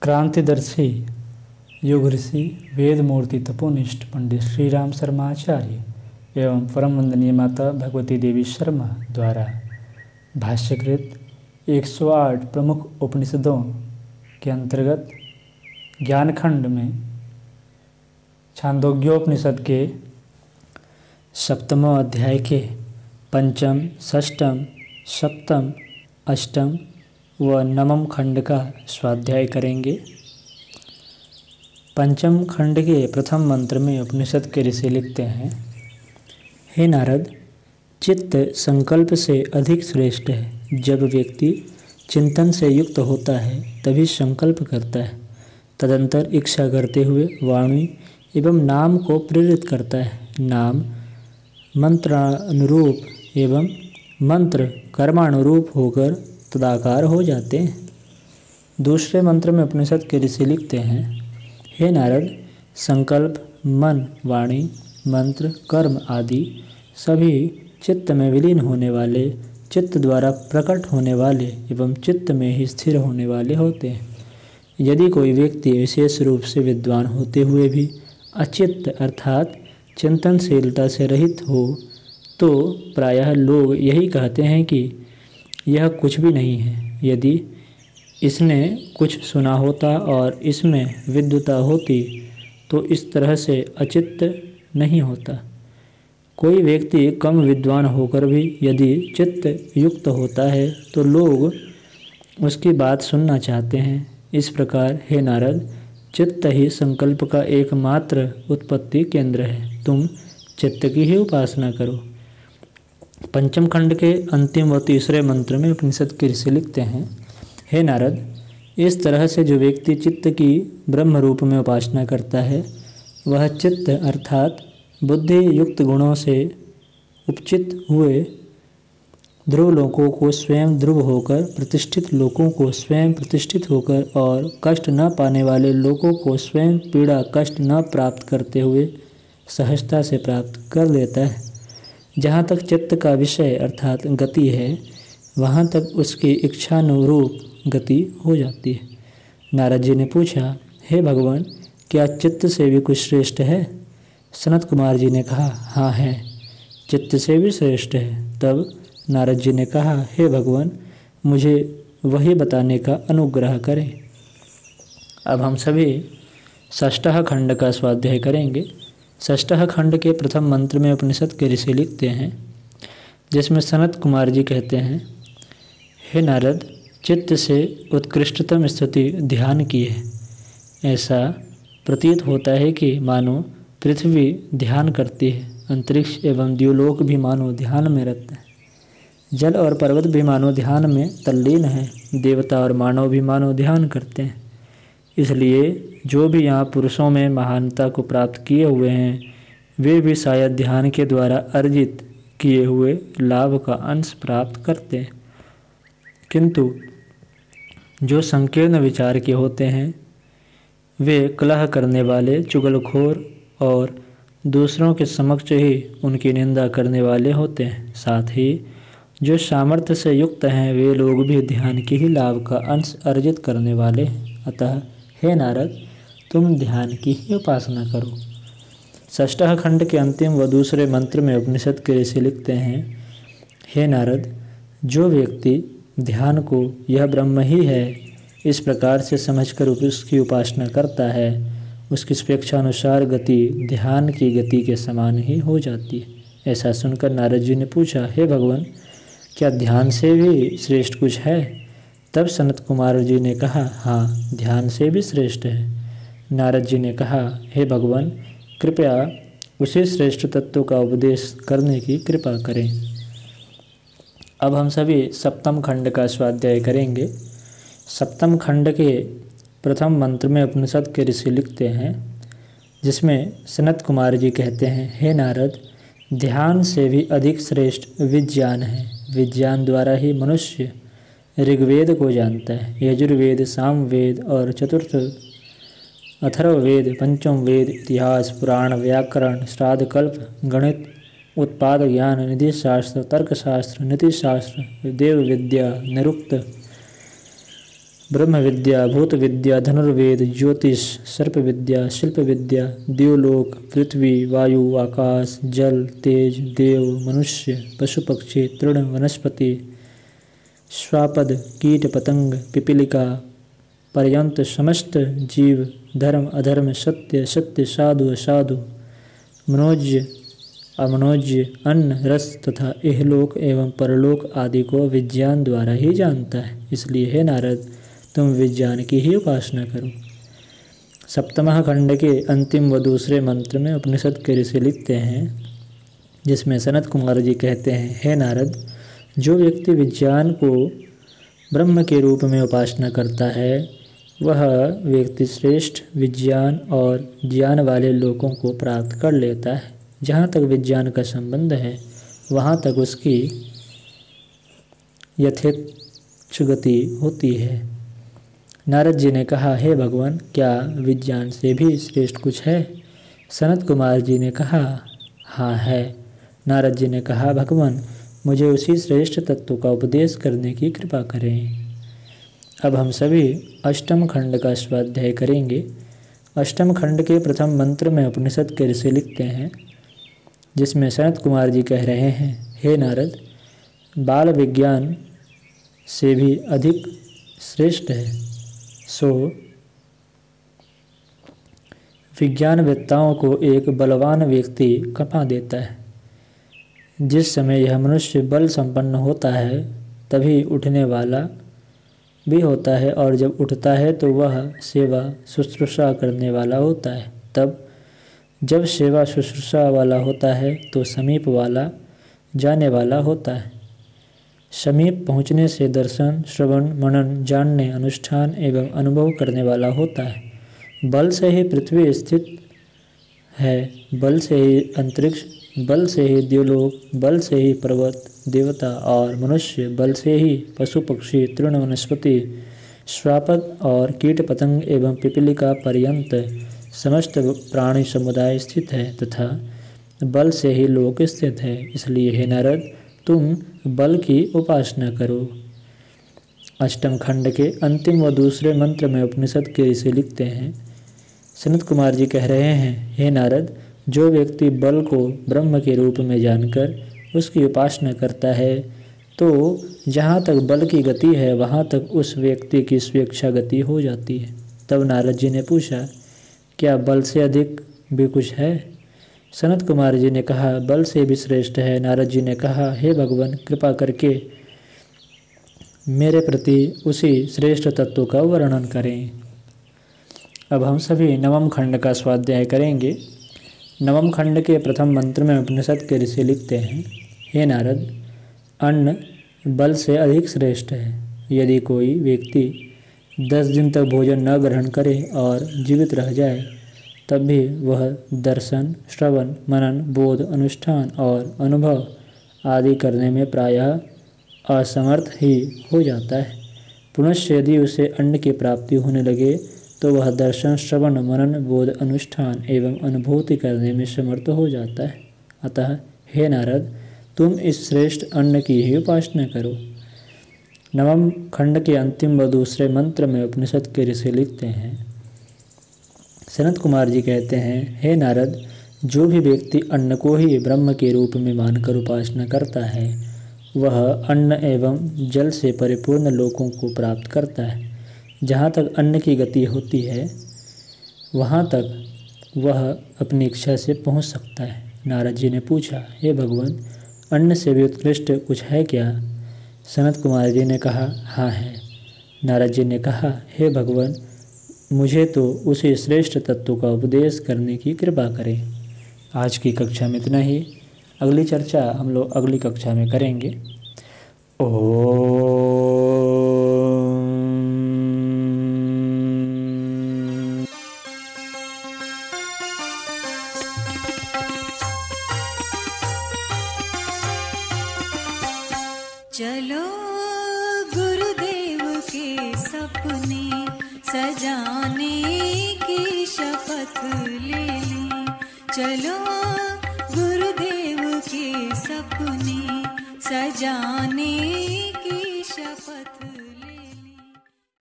क्रांतिदर्शी युग ऋषि वेद मूर्ति तपोनिष्ठ पंडित श्री राम शर्मा आचार्य एवं परम वंदनीय माता भगवती देवी शर्मा द्वारा भाष्यकृत 108 प्रमुख उपनिषदों के अंतर्गत ज्ञानखंड में छांदोग्योपनिषद के सप्तमों अध्याय के पंचम, षष्ठम, सप्तम, अष्टम व नवम खंड का स्वाध्याय करेंगे। पंचम खंड के प्रथम मंत्र में उपनिषद के ऋषि लिखते हैं, हे नारद, चित्त संकल्प से अधिक श्रेष्ठ है। जब व्यक्ति चिंतन से युक्त होता है तभी संकल्प करता है, तदंतर इच्छा करते हुए वाणी एवं नाम को प्रेरित करता है। नाम मंत्रानुरूप एवं मंत्र कर्मानुरूप होकर तदाकार हो जाते हैं। दूसरे मंत्र में उपनिषद के ऋषि लिखते हैं, हे नारद, संकल्प, मन, वाणी, मंत्र, कर्म आदि सभी चित्त में विलीन होने वाले, चित्त द्वारा प्रकट होने वाले एवं चित्त में ही स्थिर होने वाले होते हैं। यदि कोई व्यक्ति विशेष रूप से विद्वान होते हुए भी अचित्त अर्थात चिंतनशीलता से रहित हो तो प्रायः लोग यही कहते हैं कि यह कुछ भी नहीं है। यदि इसने कुछ सुना होता और इसमें विद्वता होती तो इस तरह से अचित्त नहीं होता। कोई व्यक्ति कम विद्वान होकर भी यदि चित्त युक्त होता है तो लोग उसकी बात सुनना चाहते हैं। इस प्रकार हे नारद, चित्त ही संकल्प का एकमात्र उत्पत्ति केंद्र है। तुम चित्त की ही उपासना करो। पंचम खंड के अंतिम व तीसरे मंत्र में उपनिषद के ऋषि लिखते हैं, हे नारद, इस तरह से जो व्यक्ति चित्त की ब्रह्म रूप में उपासना करता है वह चित्त अर्थात बुद्धि युक्त गुणों से उपचित हुए ध्रुव लोकों को स्वयं ध्रुव होकर, प्रतिष्ठित लोकों को स्वयं प्रतिष्ठित होकर और कष्ट न पाने वाले लोगों को स्वयं पीड़ा कष्ट न प्राप्त करते हुए सहजता से प्राप्त कर लेता है। जहाँ तक चित्त का विषय अर्थात गति है वहाँ तक उसकी इच्छानुरूप गति हो जाती है। नारद जी ने पूछा, हे भगवान, क्या चित्त से भी कुछ श्रेष्ठ है? सनत कुमार जी ने कहा, हाँ है, चित्त से भी श्रेष्ठ है। तब नारद जी ने कहा, हे भगवान, मुझे वही बताने का अनुग्रह करें। अब हम सभी षष्ठः खंड का स्वाध्याय करेंगे। षष्ठः खंड के प्रथम मंत्र में उपनिषद के ऋषि लिखते हैं, जिसमें सनत कुमार जी कहते हैं, हे नारद, चित्त से उत्कृष्टतम स्थिति ध्यान की है। ऐसा प्रतीत होता है कि मानो पृथ्वी ध्यान करती है, अंतरिक्ष एवं द्युलोक भी मानो ध्यान में रहते हैं, जल और पर्वत भी मानो ध्यान में तल्लीन है, देवता और मानव भी मानो ध्यान करते हैं। इसलिए जो भी यहाँ पुरुषों में महानता को प्राप्त किए हुए हैं वे भी शायद ध्यान के द्वारा अर्जित किए हुए लाभ का अंश प्राप्त करते हैं। किंतु जो संकीर्ण विचार के होते हैं वे कलह करने वाले, चुगलखोर और दूसरों के समक्ष ही उनकी निंदा करने वाले होते हैं। साथ ही जो सामर्थ्य से युक्त हैं वे लोग भी ध्यान के ही लाभ का अंश अर्जित करने वाले हैं। अतः हे नारद, तुम ध्यान की ही उपासना करो। षष्ठः खंड के अंतिम व दूसरे मंत्र में उपनिषद के ऋषि लिखते हैं, हे नारद, जो व्यक्ति ध्यान को यह ब्रह्म ही है इस प्रकार से समझकर उसकी उपासना करता है उसकी स्वेच्छानुसार गति ध्यान की गति के समान ही हो जाती है। ऐसा सुनकर नारद जी ने पूछा, हे भगवान, क्या ध्यान से भी श्रेष्ठ कुछ है? तब सनत कुमार जी ने कहा, हाँ, ध्यान से भी श्रेष्ठ है। नारद जी ने कहा, हे भगवान, कृपया उसी श्रेष्ठ तत्व का उपदेश करने की कृपा करें। अब हम सभी सप्तम खंड का स्वाध्याय करेंगे। सप्तम खंड के प्रथम मंत्र में उपनिषद के ऋषि लिखते हैं, जिसमें सनत कुमार जी कहते हैं, हे नारद, ध्यान से भी अधिक श्रेष्ठ विज्ञान है। विज्ञान द्वारा ही मनुष्य ऋग्वेद को जानता है, यजुर्वेद, सामवेद और चतुर्थ अथर्ववेद, पंचम वेद, इतिहास, पुराण, व्याकरण, श्राद्ध, कल्प, गणित, उत्पाद ज्ञान, निधि शास्त्र, तर्कशास्त्र, नीतिशास्त्र, देव विद्या, निरुक्त ब्रह्म विद्या, भूत विद्या, धनुर्वेद, ज्योतिष, सर्प विद्या, शिल्प विद्या, देवलोक, पृथ्वी, वायु, आकाश, जल, तेज, देव, मनुष्य, पशु पक्षी, तृण, वनस्पति, श्वापद, कीट पतंग, पिपीलिका पर्यंत समस्त जीव, धर्म अधर्म, सत्य सत्य, साधु असाधु, मनोज्य अमनोज्य, अन्न रस तथा इहलोक एवं परलोक आदि को विज्ञान द्वारा ही जानता है। इसलिए हे नारद, तुम विज्ञान की ही उपासना करो। सप्तमः खंड के अंतिम व दूसरे मंत्र में उपनिषद के ऋषि लिखते हैं, जिसमें सनत कुमार जी कहते हैं, हे नारद, जो व्यक्ति विज्ञान को ब्रह्म के रूप में उपासना करता है, वह व्यक्ति श्रेष्ठ विज्ञान और ज्ञान वाले लोगों को प्राप्त कर लेता है। जहाँ तक विज्ञान का संबंध है, वहाँ तक उसकी यथेच्छ गति होती है। नारद जी ने कहा, हे भगवान, क्या विज्ञान से भी श्रेष्ठ कुछ है? सनत कुमार जी ने कहा, हाँ है। नारद जी ने कहा, भगवान, मुझे उसी श्रेष्ठ तत्व का उपदेश करने की कृपा करें। अब हम सभी अष्टम खंड का स्वाध्याय करेंगे। अष्टम खंड के प्रथम मंत्र में उपनिषद के ऋषि लिखते हैं, जिसमें सनत कुमार जी कह रहे हैं, हे नारद, बाल विज्ञान से भी अधिक श्रेष्ठ है। सो विज्ञानवेत्ताओं को एक बलवान व्यक्ति कपा देता है। जिस समय यह मनुष्य बल संपन्न होता है, तभी उठने वाला भी होता है, और जब उठता है तो वह सेवा शुश्रूषा करने वाला होता है। तब जब सेवा शुश्रूषा वाला होता है तो समीप वाला जाने वाला होता है। समीप पहुँचने से दर्शन, श्रवण, मनन, जानने, अनुष्ठान एवं अनुभव करने वाला होता है। बल से ही पृथ्वी स्थित है, बल से ही अंतरिक्ष, बल से ही देवलोक, बल से ही पर्वत, देवता और मनुष्य, बल से ही पशु पक्षी, तृण, वनस्पति, श्वापद और कीट पतंग एवं पिपीलिका पर्यंत समस्त प्राणी समुदाय स्थित है, तथा बल से ही लोक स्थित है। इसलिए हे नारद, तुम बल की उपासना करो। अष्टम खंड के अंतिम व दूसरे मंत्र में उपनिषद के ऋषि लिखते हैं, सनत कुमार जी कह रहे हैं, हे नारद, जो व्यक्ति बल को ब्रह्म के रूप में जानकर उसकी उपासना करता है, तो जहाँ तक बल की गति है, वहाँ तक उस व्यक्ति की स्वेच्छा गति हो जाती है। तब नारद जी ने पूछा, क्या बल से अधिक भी कुछ है? सनत कुमार जी ने कहा, बल से भी श्रेष्ठ है। नारद जी ने कहा, हे भगवान, कृपा करके मेरे प्रति उसी श्रेष्ठ तत्व का वर्णन करें। अब हम सभी नवम खंड का स्वाध्याय करेंगे। नवम खंड के प्रथम मंत्र में उपनिषद के ऋषि लिखते हैं, हे नारद, अन्न बल से अधिक श्रेष्ठ है। यदि कोई व्यक्ति 10 दिन तक भोजन न ग्रहण करे और जीवित रह जाए, तब भी वह दर्शन, श्रवण, मनन, बोध, अनुष्ठान और अनुभव आदि करने में प्रायः असमर्थ ही हो जाता है। पुनश्च यदि उसे अन्न की प्राप्ति होने लगे, तो वह दर्शन, श्रवण, मनन, बोध, अनुष्ठान एवं अनुभूति करने में समर्थ हो जाता है। अतः हे नारद, तुम इस श्रेष्ठ अन्न की ही उपासना करो। नवम खंड के अंतिम व दूसरे मंत्र में उपनिषद के ऋषि लिखते हैं, सनत कुमार जी कहते हैं, हे नारद, जो भी व्यक्ति अन्न को ही ब्रह्म के रूप में मानकर उपासना करता है, वह अन्न एवं जल से परिपूर्ण लोकों को प्राप्त करता है। जहाँ तक अन्न की गति होती है, वहाँ तक वह अपनी इच्छा से पहुँच सकता है। नारद जी ने पूछा, हे भगवान, अन्न से भी उत्कृष्ट कुछ है क्या? सनत कुमार जी ने कहा, हाँ है। नारद जी ने कहा, हे भगवान, मुझे तो उसी श्रेष्ठ तत्व का उपदेश करने की कृपा करें। आज की कक्षा में इतना ही। अगली चर्चा हम लोग अगली कक्षा में करेंगे। चलो गुरुदेव के सपने सजाने की शपथ ले लें। चलो गुरुदेव के सपने सजाने